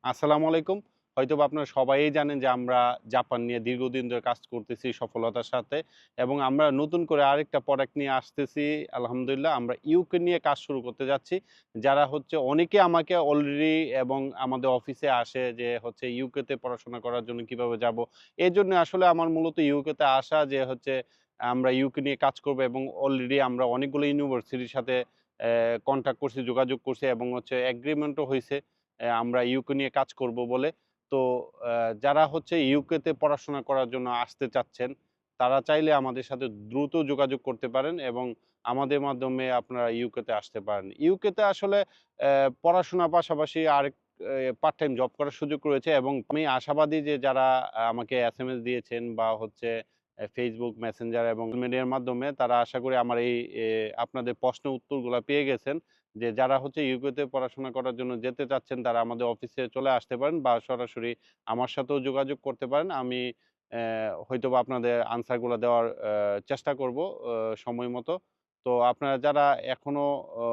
আসসালামু আলাইকুম। হয়তোবা আপনারা সবাই জানেন যে আমরা জাপান নিয়ে দীর্ঘদিন ধরে কাজ করতেছি সফলতার সাথে এবং আমরা নতুন করে আরেকটা প্রোডাক্ট নিয়ে আসতেছি। আলহামদুলিল্লাহ আমরা ইউকে নিয়ে কাজ শুরু করতে যাচ্ছি। যারা হচ্ছে অনেকে আমাকে অলরেডি এবং আমাদের অফিসে আসে যে হচ্ছে ইউকেতে পড়াশোনা করার জন্য কিভাবে যাবো? এজন্য আসলে আমার মূলত ইউকেতে আসা যে হচ্ছে আমরা ইউকে নিয়ে কাজ করব এবং অলরেডি আমরা অনেকগুলো ইউনিভার্সিটির সাথে কনট্যাক্ট করছি, যোগাযোগ করছি এবং হচ্ছে এগ্রিমেন্টও হইছে। আমরা ইউকে নিয়ে কাজ করব বলে। তো আ যারা হচ্ছে ইউকেতে পড়াশোনা করার জন্য আসতে চাচ্ছেন, তারা চাইলে আমাদের সাথে দ্রুত যোগাযোগ করতে পারেন এবং আমাদের মাধ্যমে আপনারা ইউকেতে আসতে পারেন। ইউকেতে আসলে পড়াশোনার পাশাপাশি আরেক পার্ট টাইম জব করার সুযোগ রয়েছে এবং আমি আশাবাদী যে যারা আমাকে এসএমএস দিয়েছেন বা হচ্ছে Facebook, মেসেঞ্জার এবং মিডিয়ার মাধ্যমে তারা আশা করি আমার এই আপনাদের প্রশ্নের উত্তরগুলা পেয়ে গেছেন। যে যারা হচ্ছে ইউকেতে পড়াশোনা করার জন্য যেতে চাচ্ছেন তারা আমাদের অফিসে চলে আসতে পারেন বা সরাসরি আমার সাথেও যোগাযোগ করতে পারেন। আমি হয়তোবা আপনাদের আনসার গুলা দেওয়ার চেষ্টা করব সময় মতো। তো আপনারা যারা এখনো অ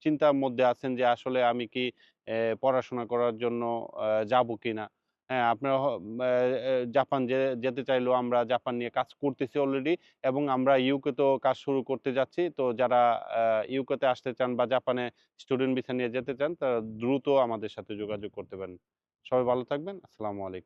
চিন্তার মধ্যে আছেন যে আসলে আমি কি পড়াশোনা করার জন্য যাবো কিনা? হ্যাঁ, আপনারা জাপান যেতে চাইলেও আমরা জাপান নিয়ে কাজ করতেছি অলরেডি এবং আমরা ইউকেতেও কাজ শুরু করতে যাচ্ছি। তো যারা আ ইউকেতে আসতে চান বা জাপানে স্টুডেন্ট ভিসা নিয়ে যেতে চান তারা দ্রুত আমাদের সাথে যোগাযোগ করতে পারেন। সবাই ভালো থাকবেন। আসসালামু আলাইকুম।